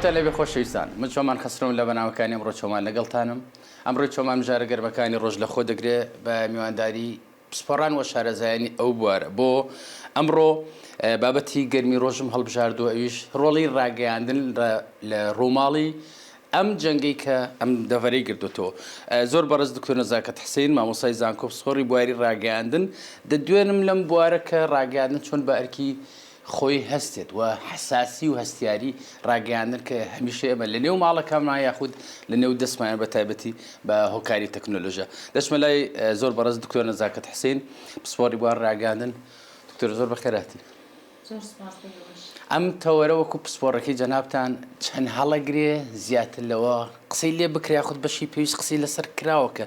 سڵاتە لەبێ خۆشەویستان من چۆمان خەسرم لە بەناوەکانی ئەمڕۆ چۆمان لەگەڵتانم ئەمڕۆ چۆمان مژارە گەرمەکانی ڕۆژ لە خۆ دەگرێت بە میوانداری پسپۆڕان و شارەزایانی ئەو بوارە بۆ ئەمڕۆ بابەتی گەرمی ڕۆژم هەڵبژاردووە ئەویش ڕۆڵی ڕاگەیاندن لە ڕووماڵی ئەم جەنگەی کە ئەم دەڤەرەی گرتوتەوە زۆر بەڕز دکتۆر نەزاکەت حسین مامۆسای زانکۆ پسپۆڕی بواری ڕاگەیاندن دەدوێنم لەم بوارە کە ڕاگەیاندن چۆن بە ئەرکی خۆی هەستێت و حساسی و هەستیاری ڕاگەیاندن کە هەمیشە ئەمە لە نێو ماڵەکانمان یاخود لە نێو دەستمان بە تایبەتی بە هۆکاری تەکنۆلۆژیا دەچمە لای زۆر بەڕز دکتۆر نەزاکەت حسین پسپۆڕی بوار ڕاگەیاندن دکتۆر زۆر بەخێراتی ئەم تەوەرە وەکو پسپۆڕەکەی جەنابتان چەند هەڵەگرێ زیاتر لەوە قسەی لێ بکرێ یاخود بەشی پێویست قسەی لەسەر کراوە کە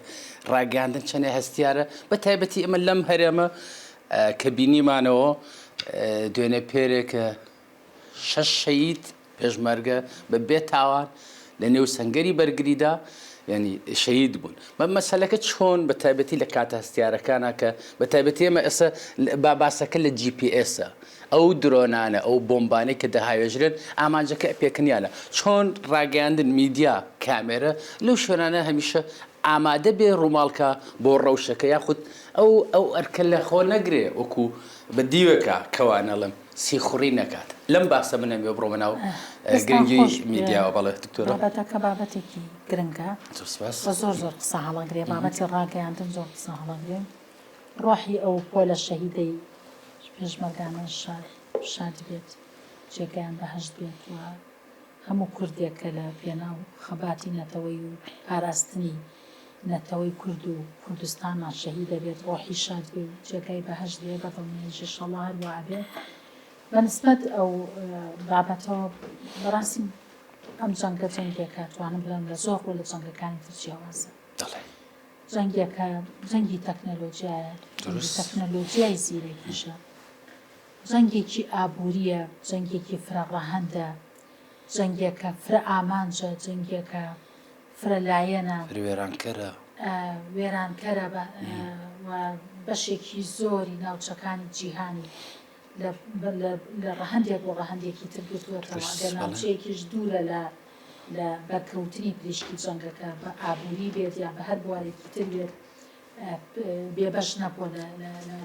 ڕاگەیاندن چەندێ هەستیارە بە تایبەتی ئەمە لەم هەرێمە کە بینیمانەوە دوێنێ پێرێکە شەش شەید پێشمەرگە بە بێ تاوان لە نێو سەنگەری بەرگریدا ینی شەید بوون بە مەسەلەکە چۆن بە تایبەتی لە کاتە هەستیارەکانە کە بە تایبەتی ئێمە ئێستا باسەکە لە GPS-ە ئەو درۆنانە ئەو بۆمبانەی کە دەهاوێژرێن ئامانجەکە پێکەنیانە چۆن ڕاگەیاندن میدیا کامێرە لەو شوێنانە هەمیشە ئامادە بێ ڕووماڵکە بۆ ڕەوشەکە یاخود ئەو ئەرکە لە خۆ نەگرێ وەکو بە دیوەکە کەوانەڵم سیخوڕی نەکات لەم باسە منەمێ بڕۆمە ناو گرنگی میدیاوە بەڵێ دکتۆرە بابەتەکە بابەتێکی گرنگە زۆر زۆر قسە هەڵەگرێ بابەتی ڕاگەیاندن زۆر قسە هەڵەگرێ ڕۆحی ئەو پۆلە شەهیدەی پێشمەرگانە شاد بێت جێگەیان بەهەشت بێت و هەموو کوردێکە لە پێناو خەباتی نەتەوەی و پاراستنی نەتەوەی کورد و کوردستانە شەهید دەبێت ڕۆحی شاد بێ و جێگای بەهەشت بێ بەدڵنێژی شەڵا هەروە بێ بەنسبەت ئەو بابەتەوە بەڕاستی ئەم جەنگە جەنگێکە توانم بڵێم لە زۆر لە جەنگەکانی تر جیاوازە جەنگێکە جەنگی تەکنەلۆژیایە تەکنەلۆژیای زیرەکیشە جەنگێکی ئابووریە جەنگێکی فرەڕەهەندە جەنگێکە فرە ئامانجە جەنگێکە فرە لایەنە وێرانکەرە و بەشێکی زۆری ناوچەکانی جیهانی لە ڕەهەندێک بۆ ڕەهەندێکی تر گرتووەتەوە ئەگەر ناوچەیەکیش دوورە لە بەرکەوتنی پزیشکی جەنگەکە بە ئابووری بێت یا بە هەر بوارێکی تر بێت بێبەش نەبووە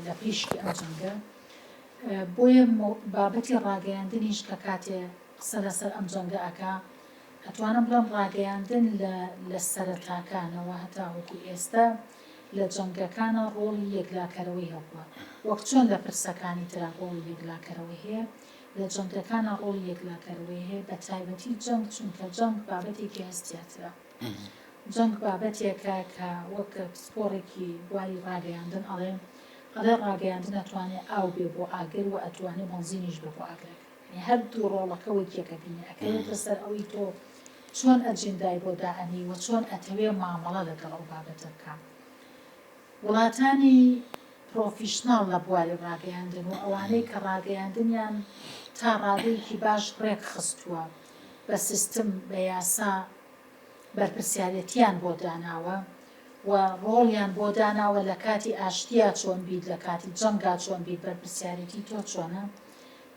لە پێشکی ئەم جەنگە بۆیە بابەتی ڕاگەیاندنیش کە کاتێ قسە لەسەر ئەم جەنگە ئەکا ئەتوانم بڵێم ڕاگەیاندن لە سەرەتاکانەوە هەتا وەکو ئێستا لە جەنگەکانە ڕۆڵی یەکلاکەرەوەی هەبووە وەک چۆن لە پرسەکانی ترا ڕۆڵی یەکلاکەرەوەی هەیە لە جەنگەکانە ڕۆڵی یەکلاکەرەوەی هەیە بە تایبەتی جەنگ چونکە جەنگ بابەتێکی هەستیاترە جەنگ بابەتێکە کە وەک پسپۆڕێکی بواری ڕاگەیاندن ئەڵێ ڕاگەیاندن ئەتوانێت ئاو بێ بۆ ئاگر و ئەتوانێت بەنزینیش بێ بۆ ئاگرەکە هەردوو ڕۆڵەکە وەکێکە بینی ئەکەوێتە سەر ئەوەی تۆ چۆن ئەجندای بۆ دائەنی و چۆن ئەتەوێ مامەڵە لەگەڵ ئەو بابەتە بکە وڵاتانی پرۆفیشناڵ لە بواری ڕاگەیاندن و ئەوانەی کە ڕاگەیاندنیان تا ڕادەیەکی باش ڕێک خستووە بە سیستم بە یاسا بەرپرسیارەتیان بۆ داناوە و ڕۆڵیان بۆ داناوە لە کاتی ئاشتیا چۆن بیت لە کاتی جەنگا چۆن بیت بەرپرسیارەتی تۆ چۆنە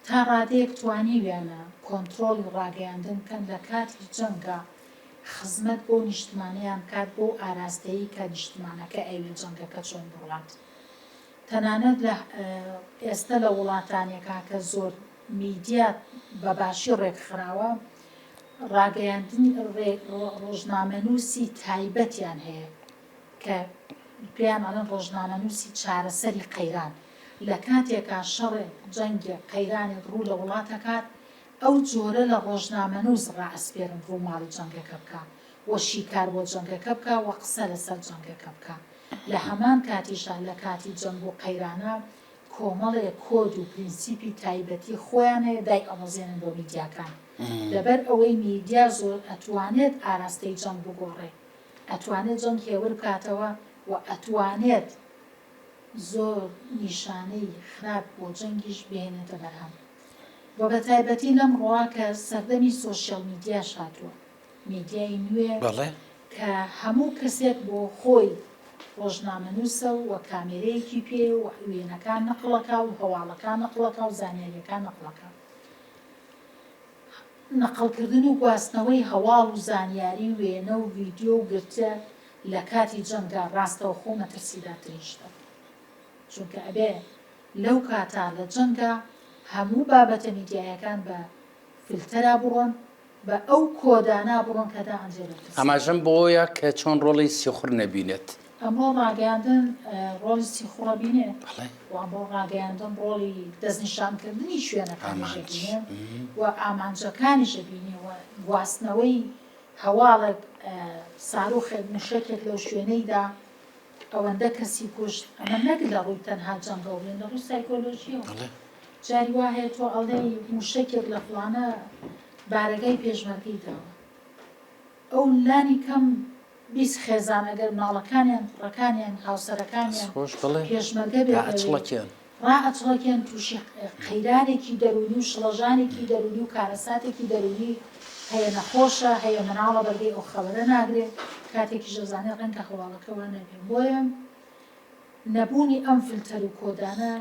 تا ڕادەیەک توانی وێنە کۆنتترۆلی ڕاگەیاندن کەن لە کاتی جەنگا خزمەت بۆ نیشتمانیان کات بۆ ئاراستەیی کە نیشتمانەکە ئەوێ جەنگەکە چۆن بڕات تەنانەت لە ئێستا لە وڵاتانێکا کە زۆر میدیا بەباشی ڕێکخراوە ڕاگەیاندن ڕۆژنامەنووسی تایبەتیان هەیە کە پێیان ئەڵێن ڕۆژنامەنووسی چارەسەری قەیران لە کاتێکا شەڕێ جەنگێ قەیرانێک ڕوو لە وڵاتەکات ئەو جۆرە لە ڕۆژنامەنووس ڕائەسپێرن ڕووماڵی جەنگەکە بکە وە شیکار بۆ جەنگەکە بکە وە قسە لەسەر جەنگەکە بکە لە هەمان کاتیشان لە کاتی جەنگ و قەیرانە کۆمەڵێک کۆد و پرینسیپی تایبەتی خۆیان هەیە دای ئەمەزێنن بۆ میدیاکان لەبەر ئەوەی میدیا زۆر ئەتوانێت ئاراستەی جەنگ بگۆڕێ ئەتوانێت جەنگ هێور بکاتەوە و ئەتوانێت زۆر نیشانەی خراپ بۆ جەنگیش بهێنێتە بەرهەم بۆ بە تایبەتی لەم ڕۆوا کە سەردەمی سۆشیەل میدیاش هاتووە میدیای نوێ کە هەموو کەسێک بۆ خۆی ڕۆژنامەنووسە و کامێرەیەکی پێ و وێنەکان نەقڵەکە و هەواڵەکان نەقڵەکە و زانیاریەکان نەقڵەکە نەقڵکردن و گواستنەوەی هەواڵ و زانیاری وێنە و ڤیددیۆ و گرتە لە کاتی جەنگا ڕاستەوە خۆ مەترسیداترین شتە چونکە ئەبێ لەو کاتا لە جەنگا هەموو بابەتە میدیایەکان بە فیلتەرا بڕۆن بە ئەو کۆدانا بڕۆن کەدا ئەنجێرە ئەماژەم بۆیە کە چۆن ڕۆڵی سیخور نەبینێت ئەمڕۆ ڕاگەاندن ڕۆڵی سیخوڕە بینێ وان بۆ ڕاگەاندن ڕۆڵی دەستنیشانکردنی شوێنەکانیشە بینێ و ئامانجەکانیشە بینێ و گواستنەوەی هەواڵێک ساروخێک نشێکێک لەو شوێنەیدا ئەوەندە کەسی کوشت ئەمە نەک لە ڕووی تەنها جەنگە بێن لە ڕووی سایکۆلۆژیەوە جاری وا هەیە تۆ ئەڵێ موشەکێک لە فڵانە بارەگای پێشمەرگەی داوە ئەو لانی کەم 20 خێزان ئەگەر مناڵەکانیان کوڕەکانیان هاوسەرەکانیان پێشمەرگە بێ ڕائەچڵەکێن تووشی قەیرانێکی دەرونی و شڵەژانێکی دەرونی و کارەساتێکی دەرونی هەیە نەخۆشە هەیە مناڵە بەرگەی ئەو خەبەرە ناگرێت کاتێکی ژەزانێ ڕەنگە هەواڵەکەەوە نەبێن بۆیە نەبوونی ئەم فیلتەر و کۆدانە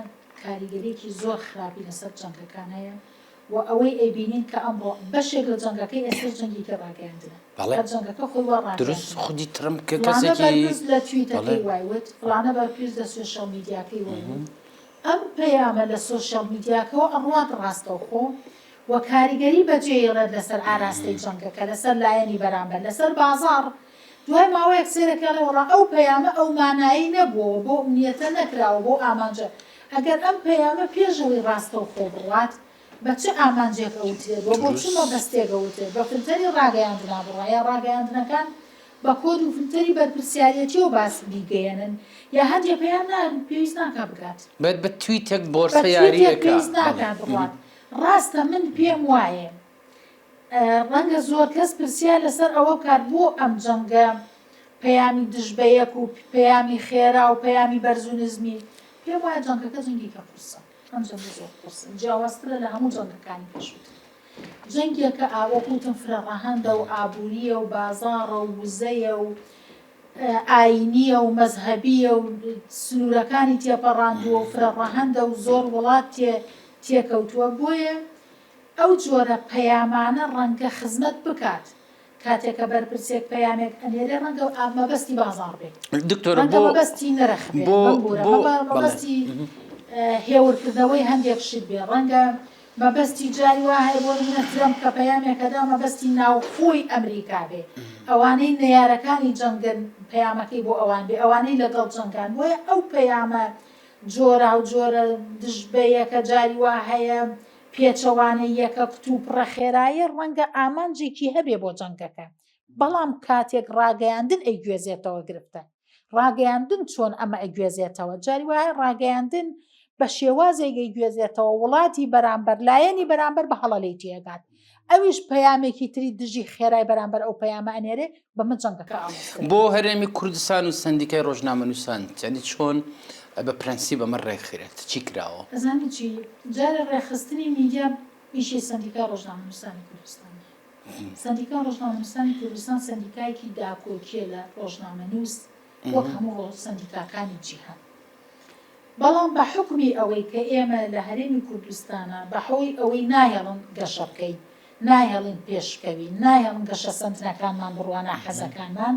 کاریگەریەکی زۆر خراپی لەسەر جەنگەکان هەیە و ئەوەی ئەیبینین کە ئەمڕۆ بەشێک لە جەنگەکەی ئێستا جەنگی کە ڕاگەاندنە جەنگەکە خۆی دروست خودی ترم کە کەسێکی لە تویتەکەی وایوت فڵانە بەرپرس لە سوشەڵ میدیاکەی وایوت ئەم پەیامە لە سوشەڵ میدیاکەوە ئەڕوات ڕاستەوخۆ و کاریگەری بەجێڕێت لەسەر ئاراستەی جەنگەکە لەسەر لایەنی بەرامبەر لەسەر بازاڕ دوای ماوەیەک سێرەکە لەوەڕا ئەو پەیامە ئەو مانایی نەبووە بۆ نیەتە نەکراوە بۆ ئامانجە ئەگەر ئەم پەیامە پێشەوەی ڕاستەوخۆ بڕات بە چه ئامانجێک ئەوتێت بۆ چمە بەستێک ئەوتێت بە فلتەری ڕاگەیاندنا بڕایە ڕاگەیاندنەکان بە کۆد و فلتەری بەرپرسیارەتی و باس بیگەێنن یا هەندێک پێیان پێویست ناکات بکات بێت بە تویتێک بۆرسە یاریەکە پێویست ناکات بڕات ڕاستە من پێم وایە ڕەنگە زۆر کەس پرسیار لەسەر ئەوە کات بۆ ئەم جەنگە پەیامی دژبەیەک و پەیامی خێرا و پەیامی بەرزونزمی پێم وایە جەنگەکە جەنگێکە قورسە ئەم جەنگ زۆر قورسە جیاوازترە لە هەموو جەنگەکانی پێشووتر جەنگێکە ئاوەکوتم فرەڕەهەندە و ئابووریە و بازاڕە و وزەیە و ئاینیە و مەزهەبیە و سنوورەکانی تێپەڕاندووە و فرەڕەهەندە و زۆر وڵات تێکەوتووە بۆیە ئەو جۆرە پەیامانە ڕەنگە خزمەت بکات کاتێکە بەرپرسێک پەیامێک ئەنێرێ ڕەنگە مەبەستی بازاڕ بێت ڕەنگە مەبەستی نرخ بێت مەبەستی هێورکردنەوەی هەندێک شت بێ ڕەنگە مەبەستی جاری وا هەیە بۆ منە ترەمپ کە پەیامێکەدا مەبەستی ناوخۆی ئەمریکا بێ ئەوانەی نەیارەکانی جەنگن پەیامەکەی بۆ ئەوان بێ ئەوانەی لەگەڵ جەنگان بۆیە ئەو پەیامە جۆرا و جۆرە دژبەیەکە جاری وا هەیە پێچەوانەی یەکە کتوپڕە خێرایە ڕەنگە ئامانجێکی هەبێ بۆ جەنگەکە بەڵام کاتێک ڕاگەیاندن ئەیگوێزێتەوە گرفتە ڕاگەیاندن چۆن ئەمە ئەیگوێزێتەوە جاری وایە ڕاگەیاندن بە شێوازێکی گوێزێتەوە وڵاتی بەرامبەر لایەنی بەرامبەر بە هەڵەلەی تێگات ئەویش پەیامێکی تری دژی خێرای بەرامبەر ئەو پەیامە ئەنێرێ بە من جەنگەکە بۆ هەرێمی کوردستان و سندیکای ڕۆژنامەنووسان یعنی چۆن بە پرەنسی بەمە ڕێکخرێت چی کراوە؟ ئەزانی چی جارە ڕێخستنی میدیا ئیشی سندیکا ڕۆژنامەنووسانی کوردستان سندیکا ڕۆژنامەنووسانی کوردستان سندیکایەکی داکۆکیە لە ڕۆژنامەنووس وەک هەموو سندیکاکانی جیهان بەڵام بە حکمی ئەوەی کە ئێمە لە هەرێمی کوردستانە بەحەوەی ئەوەی نایەڵن گەشە بکەین نایەڵین پێشکەوی نایەڵن گەشە سندنەکانمان بڕوانە حەزەکانمان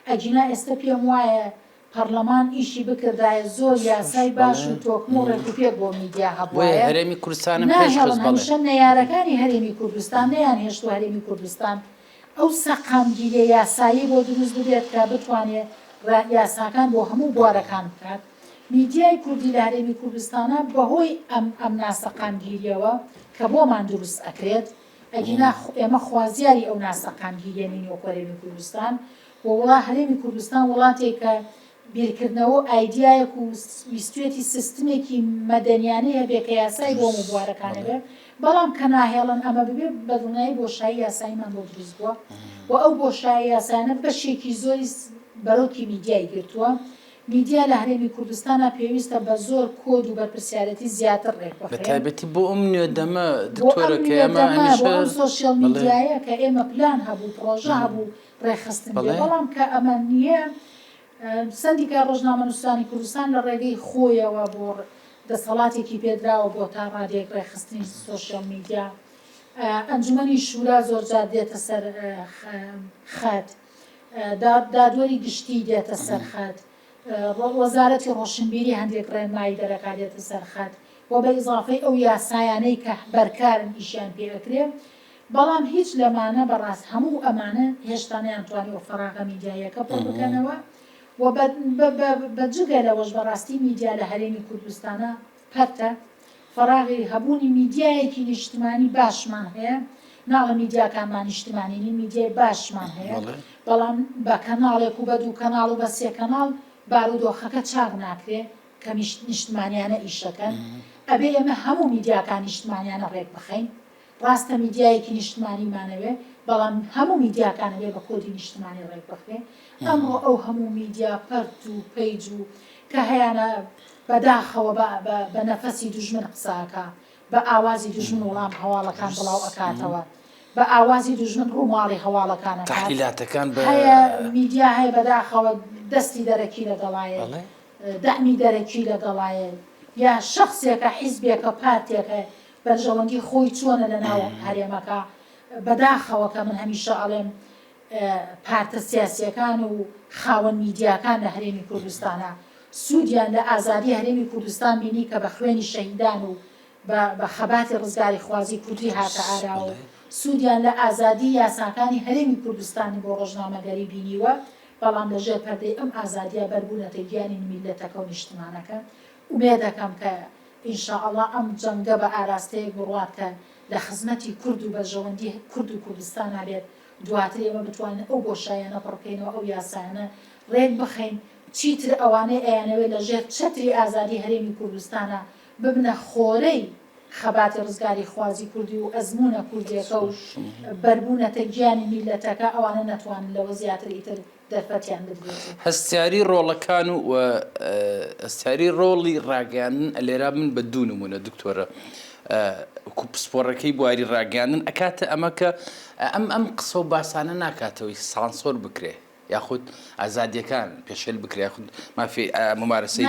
ئەگینا ئێستا پێم وایە پەرلەمان ئیشی بکردایە زۆر یاسای باش و تۆکم و ڕێکوپێک بۆ میدیا هەبوایە هەرێمی کوردستانم هەمیشە نەیارەکانی هەرێمی کوردستان نەیان هێشت و هەرێمی کوردستان ئەو سەقامگیریە یاسایی بۆ دروست ببێت کە بتوانێت یاساکان بۆ هەموو بوارەکان بکات میدیای کوردی لە هەرێمی کوردستانە بەهۆی ئەم ناسەقامگیریەوە کە بۆمان دروست ئەکرێت ئەگینا ئێمە خوازیاری ئەو ناسەقامگیریێنین وەکو هەرێمی کوردستان بۆ وڵا هەرێمی کوردستان وڵاتێک کە بیرکردنەوە ئایدیایەک و ویستوێتی سیستمێکی مەدەنیانەیە بێ کە یاسای بۆ مبوارەکانە بێ بەڵام کە ناهێڵن ئەمە ببێ بەدڵنیایی بۆشایی یاساییمان بۆ دروست بووە و ئەو بۆشایی یاسانە بەشێکی زۆری بەرەوکی میدیای گرتووە میدیا لە هەرێمی کوردستانە پێویستە بە زۆر کۆد و بەرپرسیارەتی زیاتر ڕێک بخرێت بەتایبەتی بۆ ئەم نوێدەمە دکتۆرە کە ئێمە بۆ سۆشیال میدیایە کە ئێمە پلان هەبوو پرۆژە هەبوو ڕێخستن بەڵام کە ئەمە نییە سندیکا ڕۆژنامەنووسانی کوردستان لە ڕێگەی خۆیەوە بۆ دەسەڵاتێکی پێدراوە بۆ تا ڕادێک ڕێخستنی سۆشیال میدیا ئەنجومەنی شورا زۆر جار دێتە سەر خەت، دادوەری گشتی دێتە سەر خەت، وەزارەتی ڕۆشنبیری هەندێک ڕێنمایی دەرەکات دێتە سەر خەت، و بە ئیزافەی ئەو یاسایانەی کە بەرکارن ئیشیان پێ ئەکرێ. بەڵام هیچ لەمانە بەڕاست هەموو ئەمانە هێشتا نەیانتوانیوە فەراغە میدیایەکە پڕ بکەنەوە، و بەجگە لەوەش بەڕاستی میدیا لە هەرێمی کوردستانە پەرتە، فەراغی هەبوونی میدیایەکی نیشتمانی باشمان هەیە، ناڵە میدیاکانمان نیشتمانینی میدیای باشمان هەیە، بەڵام بە کەناڵێک و بە دوو کەناڵ و بە سێ کەناڵ بارودۆخەکە چاک ناکرێ کە نیشتمانیانە ئیشەکەن. ئەبێ ئێمە هەموو میدیاکان نیشتمانیانە ڕێک بخەین. ڕاستە میدیایەکی نیشتمانیمانەوێ، بەڵام هەموو میدیاکانەوێ بە کۆدی نیشتمانی ڕێک بخرێ. ئەمڕۆ ئەو هەموو میدیا پەرت و پەیج و کە هەیەە بەداخەوە بە نەفەسی دوژمن قساکە، بە ئاوازی دوژمن وەڵام هەواڵەکان بڵاو ئەکاتەوە، بە ئاوازی دوژمن ڕووماڵی هەواڵەکانە تحلیلاتەکان هەیە. میدیا هەیە بەداخەوە دەستی دەرەکی لەگەڵایە، دەمی دەرەکی لەگەڵایە، یا شخصێکە حیزبێکە پارتێکە بەرژەوەندی خۆی چۆنە لە ناو هەرێمەکە. بەداخەوە کە من هەمیشە ئەڵێم پارتە سیاسیەکان و خاوەن میدیاکان لە هەرێمی کوردستانە سوودیان لە ئازادی هەرێمی کوردستان بینی کە بە خوێنی شەهیدان و بە خەباتی ڕزگاری خوازی کوردی هاتە ئاراوە، سوودیان لە ئازادی یاساکانی هەرێمی کوردستانی بۆ ڕۆژنامەگەری بینیوە، بەڵام لەژێر پەردەی ئەم ئازادیە بەربوونەتە گیانی میلەتەکە و نیشتمانەکە. ومێ دەکەم کە ئینشاءالله ئەم جەنگە بە ئاراستەیەک بڕوات کە لە خزمەتی کورد و بەرژەوەندی کورد و کوردستان هەبێت، دواتر ئێمە بتوانین ئەو بۆشایانە پڕکەینەوە، ئەو یاسایانە ڕێک بخەین. چیتر ئەوانەی ئەیانەوێت لەژێر چەتری ئازادی هەرێمی کوردستانە ببنە خۆرەی خەباتی ڕزگاری خوازی کوردی و ئەزمونە کوردیەکە و بەربوونەتە گیانی میلەتەکە، ئەوانە نەتوانن لەوە زیاتر ئیتر دەرفەتیان بدرێت. هەستیاری ڕۆڵەکان و هەستیاری ڕۆڵی ڕاگەاندن لێرا من بە دوو نمونە دکتۆرە پسپۆڕەکەی بواری ڕاگەاندن ئەکاتە ئەمە کە ئەم قسە و باسانە ناکاتەوەی سانسۆر بکرێ یاخود ئازادیەکان پێشێل بکرێ، یاخود مافی ممارەسەی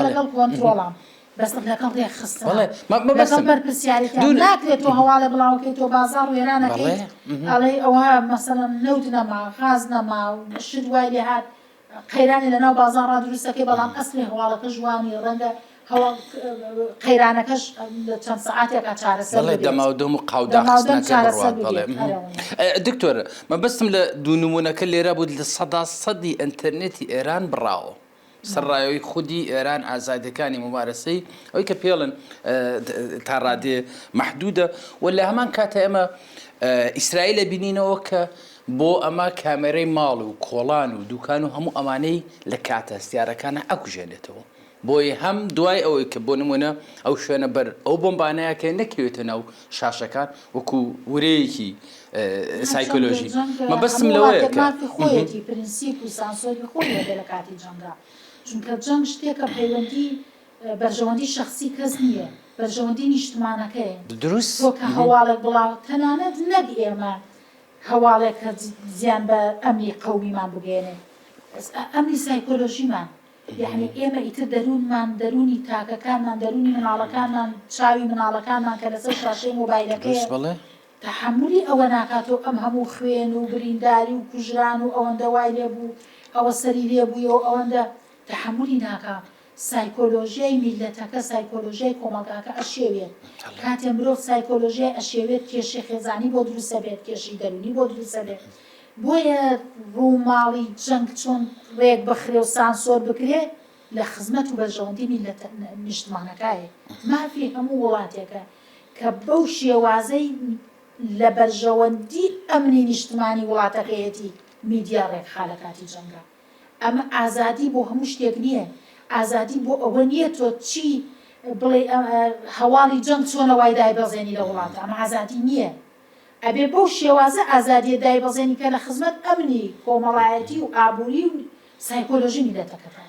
لەگەڵ کۆنتڕۆڵام بەستم لەگەڵ ڕێخستن لەگەڵ بەرپرسیاریەکان ناکرێت تۆ هەواڵە بڵاوکەی تۆ بازاڕ وێرانەکەیت ئەڵێ ئەوە مەسەڵەن نەوت نەما غاز نەما شت وای لێ هات قەیرانی لەناو بازاڕا دروستەکەی، بەڵام ئەسلی هەواڵەکە جوانی ڕەنگە قەیرانەکەش چەند سەعاتێکە چارەسەر بڵێ دەماودەم و قاوداخستنەکە بڕوات. دکتۆرە مەبەستم لە دوو نمونونەکە لێرە بوو لە 100% ئینتەرنێتی ئێران بڕاوە، سەرڕایەوەی خودی ئێران ئازادەکانی ممارەسەی ئەوەی کە پێڵن تا ڕادێ مەحدودە، و لە هەمان کاتە ئێمە ئیسرائیل بینینەوە کە بۆ ئەمە کامێرەی ماڵ و کۆڵان و دوکان و هەموو ئەمانەی لە کاتە هەستیارەکانە ئەکوژێنێتەوە، بۆی هەم دوای ئەوەی کە بۆ نمونە ئەو شوێنە بەر ئەو بۆمبانەیەکە نەکەوێتە ناو شاشەکان وەکو ورەیەکی سایکۆلۆژی. مەبەستم لەوەیە کە خۆیەتی پرینسیپ و سانسۆری خۆی هەبێ لە کاتی جەنگا، چونکە جەنگ شتێکە پەیوەندی بەرژەوەندی شخصی کەس نییە، بەرژەوەندی نیشتمانەکەیە. دروست تۆ کە هەواڵێک بڵاو تەنانەت نەک ئێمە هەواڵێک کە زیان بە ئەمنی قەومیمان بگێنێ، ئەمنی سایکۆلۆژیمان، یعنی ئێمە ئیتر دەروونمان دەرونی تاکەکانمان دەرونی مناڵەکانمان چاوی مناڵەکانمان کە لەسەر شاشەی مۆبایلەکەی تەحملی ئەوە ناکاتەوە ئەم هەموو خوێن و برینداری و کوژران و ئەوەندە وای لێبوو ئەوە سەری لێبوویەوە ئەوەندە تەحملی ناکات. سایکۆلۆژیای میلەتەکە سایکۆلۆژیای کۆمەلگاکە ئەشێوێت، کاتێ مرۆڤ سایکۆلۆژیای ئەشێوێت کێشی خێزانی بۆ دروستە بێت، کێشی دەرونی بۆ دروستە بێت. بۆیە ڕووماڵی جەنگ چۆن ڕێک بخرێ و سانسۆر بکرێ لە خزمەت و بەرژەوەندی میلەتە نیشتمانەکایە. مافی هەموو وڵاتێکە کە بەو شێوازەی لە بەرژەوەندی ئەمنی نیشتمانی وڵاتەکەیەتی میدیا ڕێکخا لە کاتی جەنگە. ئەمە ئازادی بۆ هەموو شتێک نییە، ئازادی بۆ ئەوە نییە تۆ چی بڵێ هەواڵی جەنگ چۆنە وای دایبەزێنی لە وڵاتە، ئەمە ئازادی نییە. ئەبێ بەو شێوازە ئازادیە دایبەزێنی کە لە خزمەت ئەمنی کۆمەڵایەتی و ئابووری و سایکۆلۆژی میلەتەکەتە.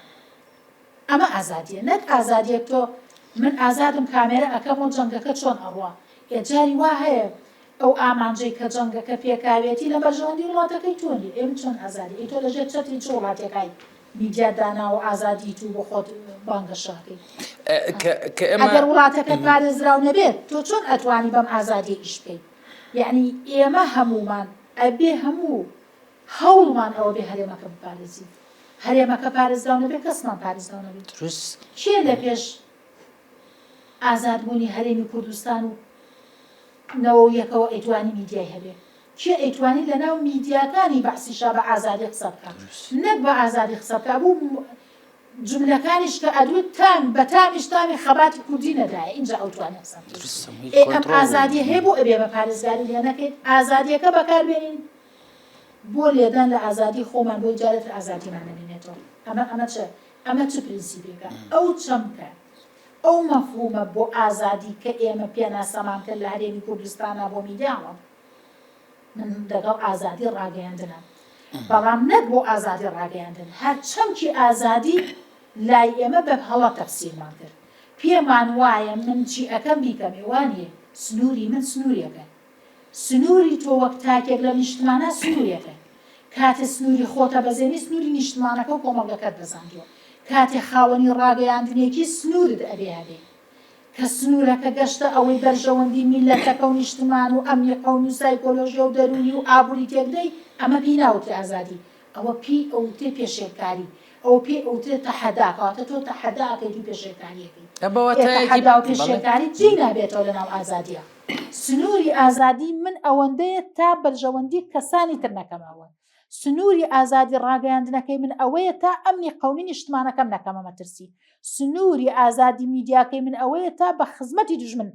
ئەمە ئازادیە، نەک ئازادیەک تۆ من ئازادم کامێرە ئەەکەم و جەنگەکە چۆن ئەڕوا. ئێجاری وا هەیە ئەو ئامانجەی کە جەنگەکە پێکاوێتی لە بەرژەوەندی وڵاتەکەی تۆنی، ئێمە چۆن ئازادی تۆ لەژێر چەتری چ وڵاتێکای میدیا دانا و ئازادی تو بۆ خۆت بانگەشاکەی ئێمە ئەگەر وڵاتەکە پارێزراو نەبێت تۆ چۆن ئەتوانی بەم ئازادی ئیش بکەیت یعنی ئێمە هەمومان ئەبێ هەموو هەوڵمان ئەوە بێ هەرێمەکە بپارێزی هەرێمەکە پارێزراو نەبێت کەسمان پارێزراو نەبێت دروست کێ لە پێش ئازادبوونی هەرێمی کوردستان و نەوەیەکەوە ئەیتوانی میدیای هەبێ کێ ئەیتوانی لە ناو میدیاکانی بەعسیشا بە ئازادی قسە بکات نەک بە ئازادی قسە بکات بوو جملەکانیش کە ئەدوێت تام بە تامیش تامی خەباتی کوردی نەدایە اینجا ئەوتوانێت قسە ئەم ئازادیە هەیە بۆ ئەبێ بە پارێزگاری لێ نەکەیت ئازادیەکە بەکاربێنین بۆ لێدان لە ئازادی خۆمان بۆ جارێت ئازادیمان نەبینێتەوە ئەمە چ پرینسیپێکە ئەو چەمکە ئەو مەفهومە بۆ ئازادی کە ئێمە پێناسەمان کرد لە هەرێمی کوردستانە بۆ میدیاوە من لەگەڵ ئازادی ڕاگەیاندنە بەڵام نەک بۆ ئازادی ڕاگەیاندن هەر چەمکی ئازادی لای ئێمە بە هەڵە تەفسیرمان کرد پێمان وایە من چی ئەەکەم بیکەمێ وانیە سنووری من سنووریەکە سنووری تۆ وەک تاکێک لە نیشتمانە سنووریەکە کاتێ سنووری خۆتە بەزێنی سنووری نیشتمانەکە و کۆمەڵگەکەت بەزاندووە کاتێ خاوەنی ڕاگەیاندنێکی سنوورت ئەبێ هەبێ کە سنوورەکە گەشتە ئەوەی بەرژەوەندی میلەتەکە و نیشتمان و ئەمنی قەومی و سایکۆلۆژیە و دەرونی و ئابووری تێکدەی ئەمە پێی ناوتێ ئازادی ئەوە پێی ئەوتێ پێشێکاری ئەو پێی ئەوتێ تەحەداکاتە تۆ تەحەداکەی پێشێکاریەکەی تەحەدا و پێشێکاری جێی نابێتەوە لە ناو ئازادیە سنووری ئازادی من ئەوەندەیە تا بەرژەوەندی کەسانی تر نەکەمەوە سنووری ئازادی ڕاگەیاندنەکەی من ئەوەیە تا ئەمنی قەومی نیشتمانەکەم نەکەمە مەترسی سنووری ئازادی میدیاکەی من ئەوەیە تا بە خزمەتی دژمن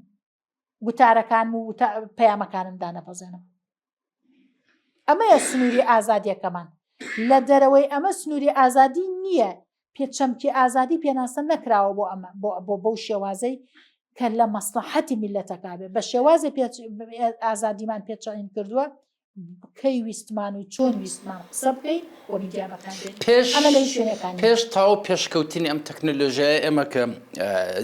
گوتارەکان و پەیامەکانم دانەپەزێنم ئەمەیە سنووری ئازادیەکەمان لە دەرەوەی ئەمە سنووری ئازادی نییە پێچەمکی ئازادی پێناسە نەکراوە بۆ ئەمە بۆ بەو شێوازەی کە لە مەسلحەتی میلەتەکە بێ بە شێوازی ئازادیمان پێچەین کردووە کەی ویستمان و چۆن ویستمان قسە بکەین بۆ میدیامەکان ئەمە لەی شوێنەکانی پێش تاو پێشکەوتنی ئەم تەکنۆلۆژیای ئێمە کە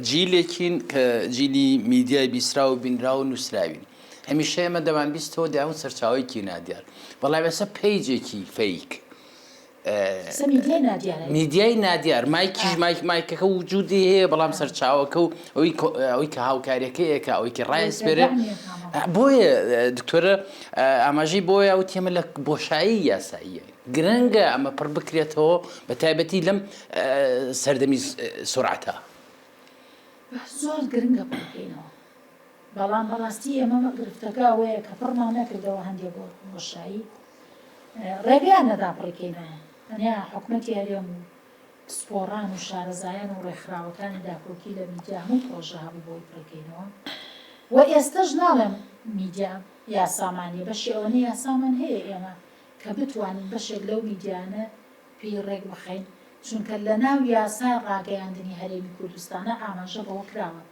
جیلێکین کە جیلی میدیای بیسرا و بینرا و نووسراوین هەمیشە ئێمە دەمان بیستەوە داون سەرچاوەیەکی نادیار بەڵام ئێستا پەیجێکی فەیک میدیای نادیار مایکیش مایکەکە وجودی هەیە بەڵام سەرچاوەکە و ئەوەی کە هاوکاریەکەیەکە ئەوەی کە ڕایسپێرێ بۆیە دکتۆرە ئاماژەی بۆیە ئەو تێمە لە بۆشایی یاساییە گرنگە ئەمە پڕ بکرێتەوە بە تایبەتی لەم سەردەمی سرعەتە زۆر گرنگە بکەینەوە بەڵام بەڕاستی ئێمە گرفتەکە ئەوەیە کە پڕمان نەکردەوە هەندێک بۆشایی ڕێگەیان نەدا پڕێکەینەوە ئەنیا حکومەتی هەرێم و سپۆڕان و شارەزایان و ڕێکخراوەکانی داکۆکی لە میدیا هەموو پرۆژە هەبوو بۆی پڕێکەینەوە و ئێستش ناڵێم میدیا یاسامانی بەشی ئەوەنە یاسامان هەیە ئێمە کە بتوانین بەشێک لەو میدیانە پێی ڕێک بخەین چونکە لە ناو یاسای ڕاگەیاندنی هەرێمی کوردستانە ئاماژە بەوە کراوە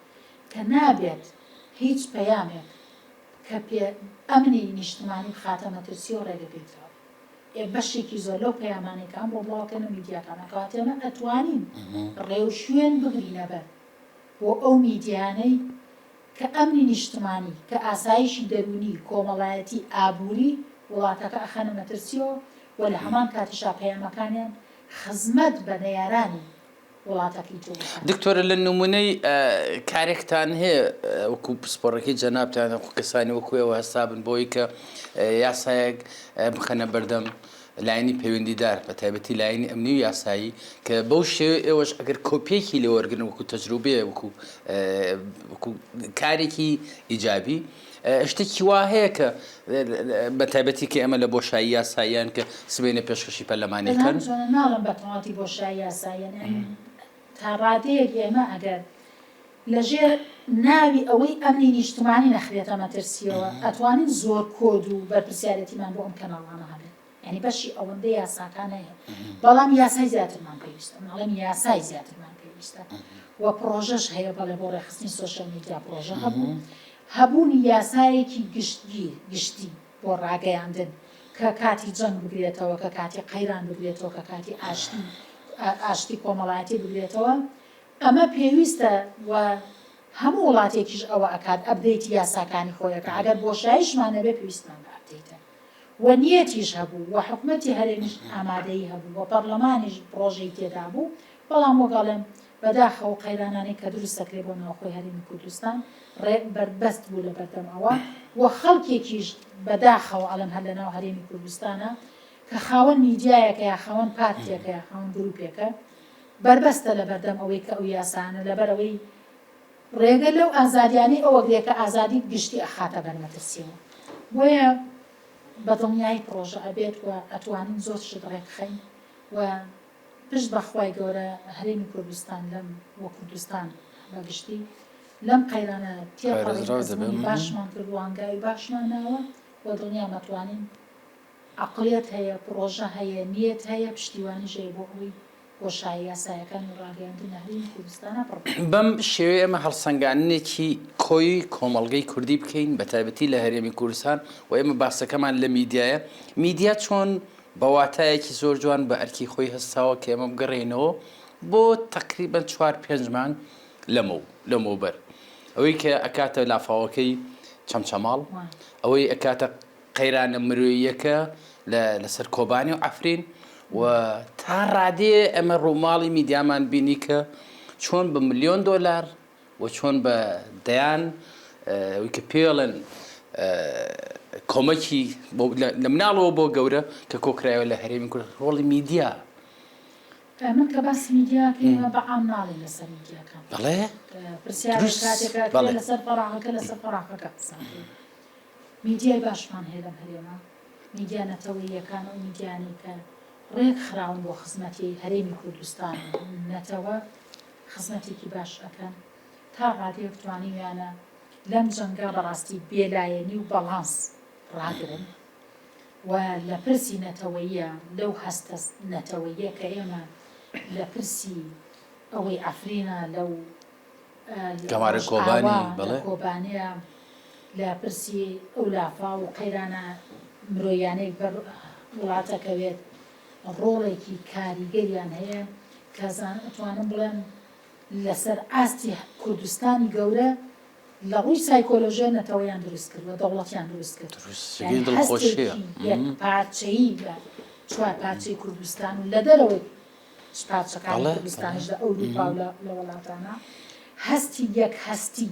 کە نابێت هیچ پەیامێک کە پێ ئەمنی نیشتمانی خاتە مەترسی و ڕێگە پێکراوە بەشێکی زۆر لەو پەیامانێکان بۆ بڵاوکەنە میدیاکانە کاتێمە ئەتوانین ڕێو شوێن بگرینە بەر بۆ ئەو میدیانەی کە ئەمنی نیشتمانی کە ئاسایشی دەرونی کۆمەڵایەتی ئابووری وڵاتەکە ئەخەنە مەترسیەوە و لە هەمان کاتیشا پەیامەکانیان خزمەت بە نەیارانی وڵاتەکەی تۆ دکتۆرە لە نمونەی کارێکتان هەیە وەکو پسپۆڕەکەی جەنابتان کەسانی وەکوێەوە هەسابن بۆی کە یاسایەک بخەنە بەردەم لاینی پەیوەندیدار بە تایبەتی لاینی ئەمنی و یاسایی کە بەو شێوە ئێوەش ئەگەر کۆپیێکی لێوەرگن وەکو تەجروبێ وەکو کارێکی ئیجابی شتێکی وا هەیە کە بە تایبەتی کە ئەمە لە بۆشایی یاساییان کە سبەینە پێشکەشی پەرلەمانیەکەن ناڵم بەتەواتی بۆشایی یاساییان تا ڕادەیەک ئێمە ئەگەر لەژێر ناوی ئەوەی ئەمنی نیشتمانی نەخرێتە مەترسیەوە ئەتوانین زۆر کۆد و بەرپرسیارەتیمان بۆ ئەم کەناڵانە هەبێت یعنی بەشی ئەوەندە یاساکان هەیە بەڵام یاسای زیاترمان پێویستە ماڵێم یاسای زیاترمان پێویستە و پرۆژەش هەیە بەڵێ بۆ ڕێخستنی سۆشیال میدیا پرۆژە هەبوونی یاسایەکی گشتی بۆ ڕاگەیاندن کە کاتی جەنگ بگرێتەوە کە کاتی قەیران بگرێتەوە کە کاتی ئاشتی کۆمەڵایەتی بگرێتەوە ئەمە پێویستە و هەموو وڵاتێکیش ئەوە ئەکات ئەبدەیتی یاساکانی خۆیەکە ئەگەر بۆشاییشمانە بێ پێویستمان بە ئەبدەیتە وەنیەتیش هەبوو و حکوومەتی هەرێمیش ئامادەی هەبوو و پەرلەمانیش پرۆژەی تێدا بوو بەڵام وەگەڵێم بەداخەوە قەیرانانەی کە دروست دەکرێت بۆ ناوخۆی هەرێمی کوردستان بەربەست بوو لە بەردەمەوە و خەڵکێکیش بەداخەوە ئەڵم هەر لە ناو هەرێمی کوردستانە کە خاوەن میدیایەکە یا خاوەن پارتیەکە یا خاوەن گروپێکە بەربەستە لە بەردەم ئەوەی کە ئەو یاسانە لەبەرەوەی ڕێگە لەو ئازادیانەی ئەوەگرێکە ئازادی گشتی ئەخاتە بەرمەترسیەوە بۆیە بەدڵنیایی پرۆژە ئەبێت و ئەتوانین زۆر شت ڕێکخەین و پشت بەخوای گەورە هەرێمی کوردستان لەم وە کوردستان بەگشتی لەم قەیرانە تێپەڕی باشمان کرد وانگاوی باشمان ناوە و دڵنیام ئەتوانین عەقڵیەت هەیە پرۆژە هەیە نیەت هەیە پشتیوانیش هەیە بۆ ئەوەی بۆشایی یاسایەکان و ڕاگەیاندنی هەرێمی کوردستانە پڕ بەم شێوەیە ئێمە هەڵسەنگاندنێکی کۆی کۆمەڵگەی کوردی بکەین بە تایبەتی لە هەرێمی کوردستان و ئێمە باسەکەمان لە میدیایە میدیا چۆن بەواتایەکی زۆر جوان بە ئەرکی خۆی هەستاوە کە ئێمە بگەڕێنەوە بۆ تقریبەن 4-5 مانگ لەمەوبەر ئەوەی کە ئەکاتە لافاوەکەی چەمچەماڵ ئەوەی ئەکاتە قەیرانە مرۆییەکە لەسەر کۆبانی و عەفرین و تا ڕادێ ئەمە ڕووماڵی میدیامان بینی کە چۆن بە $1,000,000 و چۆن بە دەیان ئەوەی کە پێڵێن کۆمەکی لە مناڵەوە بۆ گەورە کە کۆکرایەوە لە هەرێمی کورد ڕۆڵی میدیا من کە باسی میدیاکەمە بەعام ناڵێن لەسەر میدیاکان بەڵێ پرسیارێک کاتێکە لەسەر فەراغەکە لەسەر فەراغەکە قسان میدیای باشمان هەیە لەم هەرێمە میدیا نەتەوەییەکان و میدیانی کە ڕێک خراون بۆ خزمەتی هەرێمی کوردستان نەتەوە خزمەتێکی باش ئەەکەن تا ڕادێ بتوانیویانە لەم جەنگا بەڕاستی بێلایەنی و بەڵانس ڕاگرن و لە پرسی نەتەوەییە لەو هەستە نەتەوەییە کە ئێمە لە پرسی ئەوەی ئەفرینە لەو گەمارە کۆبانی کۆبانەیە لە پرسی ئەو لافا و قەیرانە مرۆیانەی بەر وڵاتەکەوێت ڕۆڵێکی کاریگەریان هەیە کەزان ئەتوانم بڵێن لەسەر ئاستی کوردستانی گەورە لە ڕووی سایکۆلۆژیە نەتەوەیان دروست کرد و دەوڵەتیان دروست کرد یەک پارچەیی لە 4 پارچەی کوردستان و لە دەرەوەی پارچەکانی کوردستانیش لە ئەوروپا و لە وڵاتانە هەستی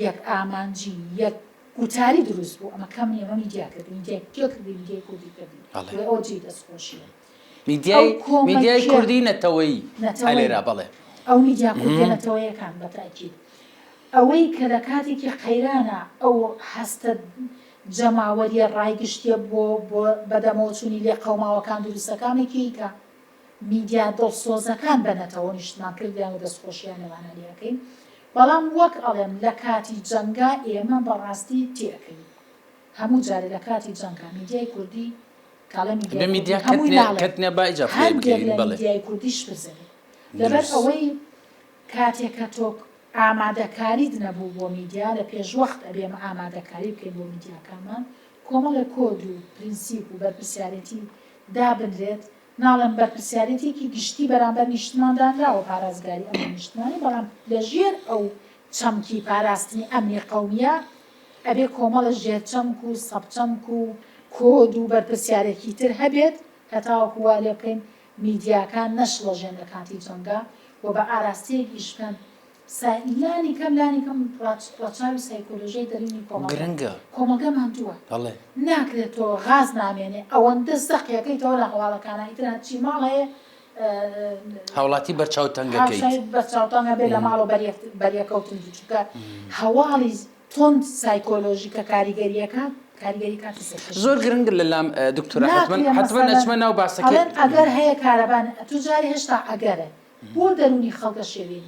یەک ئامانجی یەک گوتاری دروست بوو ئەمە کەم نیە میدیا کرد میدیای پێکردی میدیای کوردی کردی ئەوجی دەستخۆشیە میدیای کوردی نەتەوەیی هەلێرا بەڵێ ئەو میدیا کوردی نەتەوەیەکان بەتاکید ئەوەی کە لە کاتێکی قەیرانە ئەو هەستە جەماوەریە ڕایگشتیە بۆ بەدەمەوەچوونی لێ قەوماوەکان دروستەکانێکی کە میدیا دڵسۆزەکان بەنەتەوە نیشتمان کردیان و دەستخۆشیان لەوانە لێەکەین بەڵام وەک ئەڵێم لە کاتی جەنگا ئێمە بەڕاستی تێەکەین هەموو جارێ لە کاتی جەنگا میدیای کوردی کاڵە میدیای کوردیش بزنێ لەبەر ئەوەی کاتێکە تۆ ئامادەکاریت نەبوو بۆ میدیا لە پێشوەخت ئەبێمە ئامادەکاری بکەین بۆ میدیاکانمان کۆمەڵە کۆد و پرینسیپ و بەرپرسیارەتی دابنرێت ناڵم بەرپرسیارەتێکی گشتی بەرامبەر نیشتماندانراوە پارازگاری ئەمە نیشتمانی بەڵام لە ژێر ئەو چەمکی پاراستنی ئەمنی قەومیە ئەبێ کۆمەڵە ژێرچەمک و سەبچەمک و کۆد و بەرپرسیارێکی تر هەبێت هەتاوەکو وا لێ بکەین میدیاکان نەشڵەژێن لە کاتی جەنگا و بە ئاراستەیەکیش بکەن لانی کەم ڕاچاوی سایکۆلۆژیای دەرونی کۆمەلگە ماندووە ناکرێتەوە غاز نامێنێ ئەوەندە زەقیەکەیتەوە لە هەواڵەکانە ئیترا چی ماڵ هەیە هاوڵاتی بەرچاوتەنگەکەیت بەرچاوتەنگە بێ لە ماڵ و بەریەکەوتن چکە هەواڵی تۆند سایکۆلۆژیکە کاریگەریەکە کاریگەری کاتی زۆر گرنگ لەلام دکتۆر حتمما ئەچمە ناو باسەکە ئەگەر هەیە کارەبان تو جاری هێشتا ئەگەرە بۆ دەرونی خەڵکە شێوین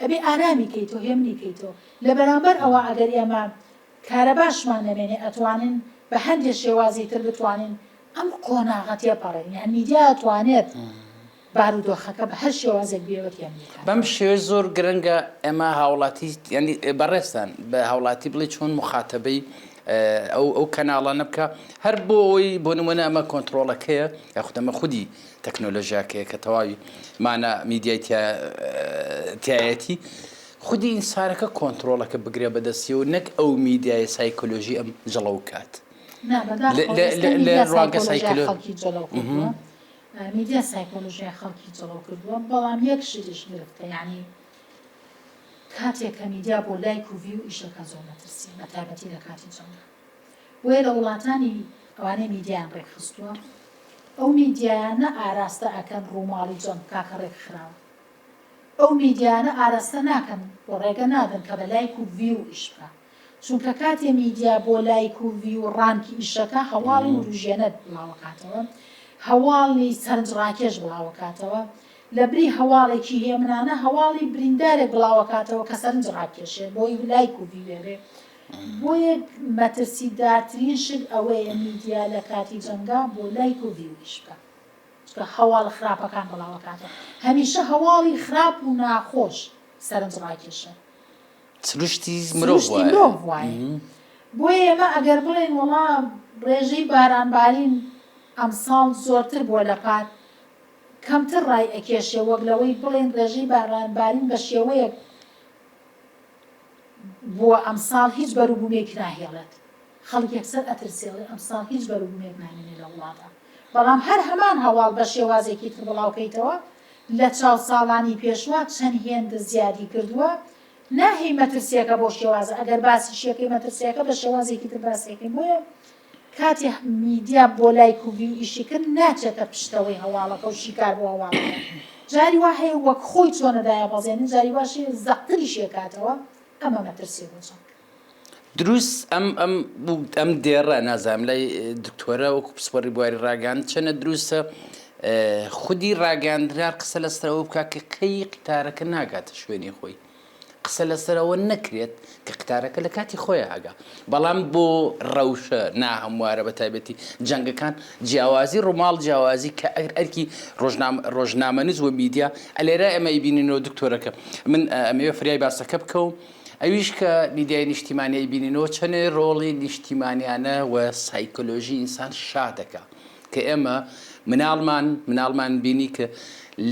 ئەبێ ئارامی کەیتۆ هێمنی کەیتۆ لە بەرامبەر ئەوە ئەگەر ئێمە کارە باشمان نەمێنێ ئەتوانن بە هەندێک شێوازی تر بتوانین ئەم قۆناغەتیە پەڕێن یان میدیا ئەتوانێت بارودۆخەکە بە هەر شێوازێک بێوەت یەمنیکە بەم شێوە زۆر گرنگە ئێمە هاوڵاتی ینی بەڕێستان بە هاوڵاتی بڵێ چۆن مخاتەبەی ئەو کەناڵانە بکە هەر بۆ ئەوی بۆ نمونە ئەمە کۆنتترۆلەکەیە یاخودەمە خودی تەکنۆلۆژیاکەیە کە تەواوی مانە میدیای تایەتی خودی ئینسانەکە کۆنتترۆلەکە بگرێ بەدەستی و نەک ئەو میدیای سایکۆلۆژی ئەم جڵە و کات نا لە ڕوانگە سایکلۆ خەڵکی جەڵەو کردووە میدیا سایکۆلۆژیای خەڵکی جەڵەو کردووە بەڵام یەک شتیش گرفتە یعنی کاتێک کە میدیا بۆ لایک و ڤیو ئیشەکە زۆر مەترسی بە تایبەتی لە کاتی جەنگە بۆیە لە وڵاتانی ئەوانەی میدیان ڕێکخستووە ئەو میدیایانە ئاراستە ئەکەن ڕووماڵی جەنگ کاکە ڕێکخراوە ئەو میدیانە ئاراستە ناکەن بۆ ڕێگە نادن کە بە لایک و ڤیو ئیش بکە چونکە کاتێ میدیا بۆ لایک و ڤیو ڕانکی ئیشەکە هەواڵی وروژێنە بڵاوەکاتەوە هەواڵی سەرنجڕاکێش بڵاوەکاتەوە لە بری هەواڵێکی هێمنانە هەواڵی بریندارێک بڵاوەکاتەوە کە سەرنج ڕاکێشێ بۆی لایک و ڤیوێرێ بۆ یەک مەترسیدارترین شت ئەوەیە میدیا لە کاتی جەنگا بۆ لایک و ڤیو ئیش بکە چونکە هەواڵ خراپەکان بڵاوەکاتەوە هەمیشە هەواڵی خراپ و ناخۆش سەرنج ڕاکێشە سروشتی مرۆڤ وایە بۆیە ئێمە ئەگەر بڵێن وەڵام ڕێژەی بارانبارین ئەمساڵ زۆرتر بۆ لە پات کەمتر ڕای ئەکێشێ وەک لەوەی بڵێن ڕێژەی بارانبارین بە شێوەیەک بۆ ئەمساڵ هیچ بەروبوومێک ناهێڵێت خەڵک یەکسەر ئەترسێڵێ ئەمساڵ هیچ بەروبوومێک نامێنێ لە وڵاتە بەڵام هەر هەمان هەواڵ بە شێوازێکی تر بڵاوکەیتەوە لە چاو ساڵانی پێشوە چەند هێندە زیادی کردووە ناهی مەترسیەکە بۆ شێوازە ئەگەر باسی شێەکەی مەترسیەکە بە شێوازێکی تر باسیەکەی بۆیە کاتی میدیا بۆ لایک و ڤیو ئیشی کرد ناچێتە پشتەوەی هەواڵەکە و شیکار بۆ هەواڵەکە جاری وا هەیە وەک خۆی چۆنەدایە بەزێنن جاری واشێ زەقتری شێکاتەوە ئەمە مەترسی بۆ چەند دروست ئەم دێڕە نازانم لای دکتۆرە وەکو پسپۆڕی بواری ڕاگەاند چەنە دروستە خودی ڕاگەاندرار قسە لەسەرەوە بکە کە قەی قتارەکە ناگاتە شوێنی خۆی قسە لەسەرەوە نەکرێت کە قتارەکە لە کاتی خۆیان ئاگا بەڵام بۆ ڕەوشە ناهەموارە بە تایبەتی جەنگەکان جیاوازی ڕووماڵ جیاوازی کە ئەرکی ڕۆژنامەنووس و میدیا ئەلێرە ئەمە ئیبینینەوە دکتۆرەکە من ئەمەوێ فریای باسەکە بکەم ئەویش کە میدیای نیشتیمانیای بینینەوە چەنێ ڕۆڵی نیشتیمانیانە و سایکۆلۆژی ئینسان شادەکە کە ئێمە مناڵمان بینی کە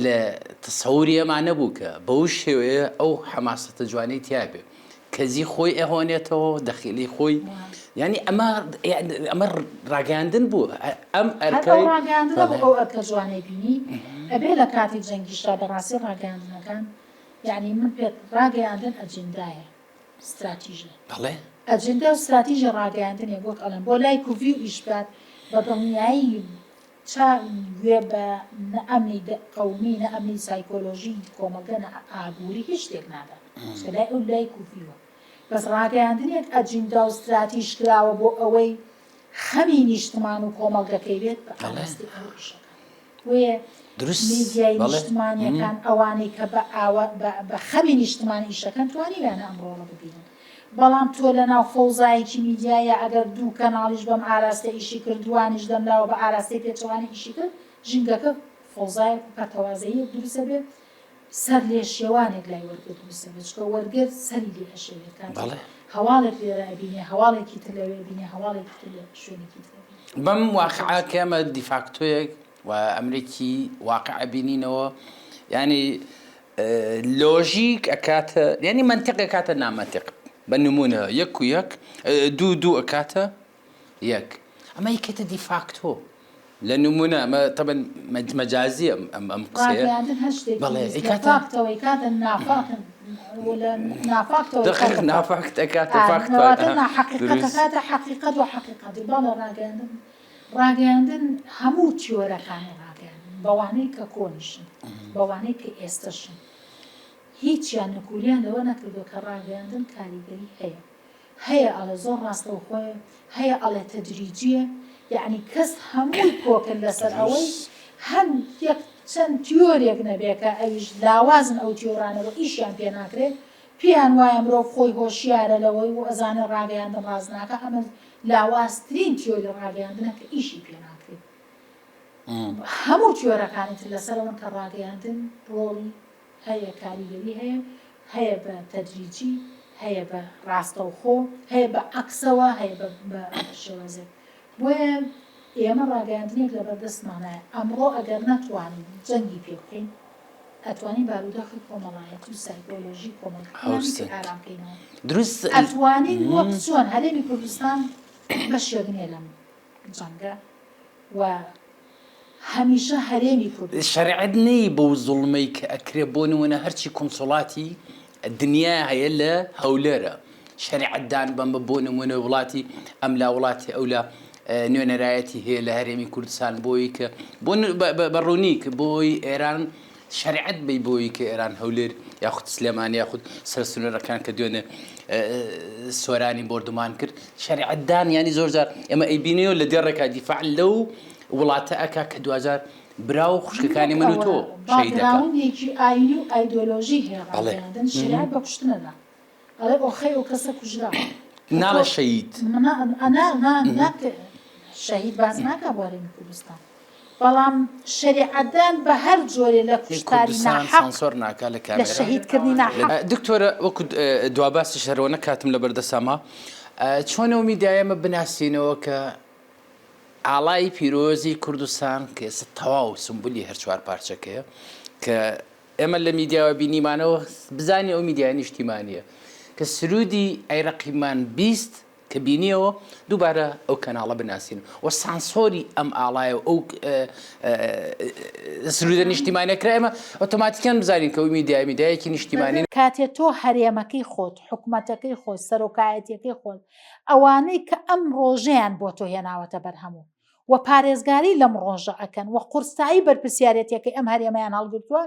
لە تەسەووری ئەمان نەبوو کە بەو شێوەیە ئەو حەماسەتە جوانەی تیابێ کەزی خۆی ئەهۆنێتەوە دەخیلی خۆی ینی ئەمە ڕاگەاندن بوو ئەم ڕاگەاندنە بۆ ئەو ئەرکە جوانەی بینی ئەبێ لە کاتی جەنگیشا بەڕاستی ڕاگەاندنەکان یعنی من پێت ڕاگەاندن ئەجندایە استراتیژە بەڵێ ئەجندا و استراتیژە ڕاگەاندنێک وەک ئەڵێن بۆ لایک و ڤیو ئیش بات بە دڵنیایی گوێ بە نەئەمنی قەومی نەئەمنی سایکۆلۆژی کۆمەلگە ئابووری هیچ شتێک نادات لای ئەو لایک و ڤیوە بەس ڕاگەاندنێک ئەجندا و استراتیژ کراوە بۆ ئەوەی خەمی نیشتمان و کۆمەلگەکەی بێت بە ئاڵستی ئەو ئیشەکە وێ میدیای نیشتمانیەکان ئەوانەی کە بە خەمی نیشتمانی ئیشەکەن توانیویانە ئەم ڕۆڵە ببینن بەڵام تۆ لە ناو فەوزایەکی میدیایە ئەگەر دوو کەناڵیش بەم ئاراستە ئیشی کرد دوانیش دەملاوە بە ئاراستەی پێچەوانی ئیشی کرد ژینگەکە فەوزای پەتەوازەیە دروستە بێت سەر لێ شێوانێک لای وەرگرت دروستە بێت چکە وەرگرت سەری لێ هەشێوێت کاتێک هەواڵێک لێرە ئەبینێ هەواڵێکی تر لەوێ بینێ هەواڵێکی تر لە شوێنێکی تر بەم واقعە کە ئەمە دیفاکتۆیەک و ئەمریکی واقع بینینەوە ینی لۆژیک ئەکاتە ینی منطق ئەکاتە نامەنطق بە نمونە یەک و یەک دوو ئەکاتە یەک ئەمە یکێتە دیفاکتۆ لە نمونە ئەمە طبعا مەجازی ئەم قسەیە نافاکت ئەکاتە حقیقەتە حقیقەت و حقیقەتی بەڵێ ڕاگەاندن هەموو تیۆرەکانی ڕاگەاندن بەوانەی کە کۆنیشن بەوانەی کە ئێستاشن هیچیان نکولیان لەوە نەکردو کە ڕاگەاندن کاریگەری هەیە ئەڵێ زۆر ڕاستەوخۆیە هەیە ئەڵێ تەدریجیە یعنی کەس هەمووی کۆکرد لەسەر ئەوەی هەم یەک چەند تیۆرێک نەبێکە ئەویش لاوازن ئەو تیۆرانەوە ئیشیان پێ ناکرێت پێیان وایە مرۆڤ خۆی هۆشیارە لەوەی و ئەزانە ڕاگەاندن ڕاز ناکە ئەمە لاوازترین تیۆری ڕاگەاندنە کە ئیشی پێ ناکرێت هەموو تیۆرەکانی تر لەسەرەوەن کە ڕاگەاندن ڕۆڵی هەیە کاریگەری هەیە بە تەدریجی هەیە بە ڕاستەوخۆ هەیە بە عەکسەوە هەیە بە شێوازێک بۆیە ئێمە ڕاگەاندنێک لەبەردەستمانایە ئەمڕۆ ئەگەر نەتوانین جەنگی پێ بکەین ئەتوانین بارودۆخی کۆمەڵایەتی و سایکۆلۆژی کۆمەڵایەتی ئارام بکەینەوە دروست ئەتوانین وەک چۆن هەرێمی کوردستان بەشێگنێ لەم جەنگە و هەمیشە هەرێمی کوردستان شرعت نی بۆ زوڵمەی کە ئەکرێ بۆ نمونە هەرچی کۆنسوڵاتی دنیا هەیە لە هەولێرە شریعتدان بەمە بۆ نمونە وڵاتی ئەم لا وڵاتی ئەو لە نوێنەرایەتی هەیە لە هەرێمی کوردستان بۆی کە بەڕوونی کە بۆی ئێران شریعت بی بۆی کە ئێران هەولێر یاخود سلێمانی یاخود سەرسنوێرەکان کە دوێنێ سۆرانی بردومان کرد شریعتدان ینی زۆر جار ئێمە ئەیبینەوە لە دێڕێکا دیفاع لەو وڵاتە ئەکا کە دوازار براو خوشکەکانی من و تۆ شەهید دەکات باگراوندێکی ئاینی و ئایدۆلۆژی هەیە ڕاگەیاندن شریعت بە کوشتنەدا ئەڵێ ئۆخەی ئەو کەسە کوژرا ناڵە شەهید شەهید باز ناکە بۆ هەرێمی کوردستان بەڵام شریعەتدان بە هەر جۆرێ لە کوشتاری ناحەق سانسۆر ناکا لە لە کامێرا شەهیدکردنی ناحەق دکتۆرە وەکو دواباسی شەرەوە کاتم لە بەردەسامە چۆنەوە میدیایەمە بناسیینەوە کە ئاڵای پیرۆزی کوردستان کە ئێستا تەواو سمبولی هەر چوار پارچەکەیە کە ئێمە لە میدیاوە بینیمانەوە بزانانی ئەو میدیای نیشتیمانیە کە سرودی ئەیرەقیمان بیست کە بینیەوە دووبارە ئەو کەناڵە بناسیین و سانسۆری ئەم ئاڵایە ئەو سرودە نیشتیمانەکرا ئێمە ئۆتۆماتیکیان بزانین کە ئەو میدیایەکی نیشتیمانی کاتێ تۆ هەرێمەکەی خۆت حکوومەتەکەی خۆت سەرۆکایەتیەکەی خۆت ئەوانەی کە ئەم ڕۆژەیان بۆ تۆ هێناوەتە بەرهەموو و پارێزگاری لەم ڕۆژە ئەکەن و قورسایی بەرپرسیارەتیەکەی ئەم هەرێمەیان هەڵگرتووە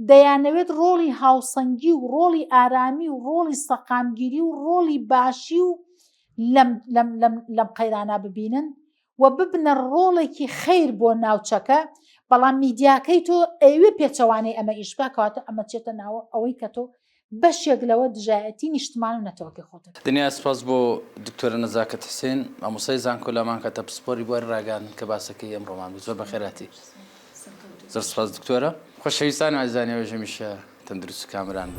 دەیانەوێت ڕۆڵی هاوسەنگی و ڕۆڵی ئارامی و ڕۆڵی سەقامگیری و ڕۆڵی باشی و لەم قەیرانە ببینن و ببنە ڕۆڵێکی خەیر بۆ ناوچەکە بەڵام میدیاکەی تۆ ئەوێ پێچەوانەی ئەمە ئیشبا کەواتە ئەمە چێتە ناوە ئەوەی کە تۆ بەشێک لەوە دژایەتی نیشتمان و نەتەوەکەی خۆتە دنیا سپاس بۆ دکتۆرە نەزاکەت حسێن ئامۆسای زانکۆلامان کە تەپسپۆری بۆ ڕاگەاندن کە باسەکەی ئەمڕۆمان زۆر بەخێراتی زۆر سپاس دکتۆرە خۆشەویستان و ئازانیەوەژە میشە تەندروست کامران بن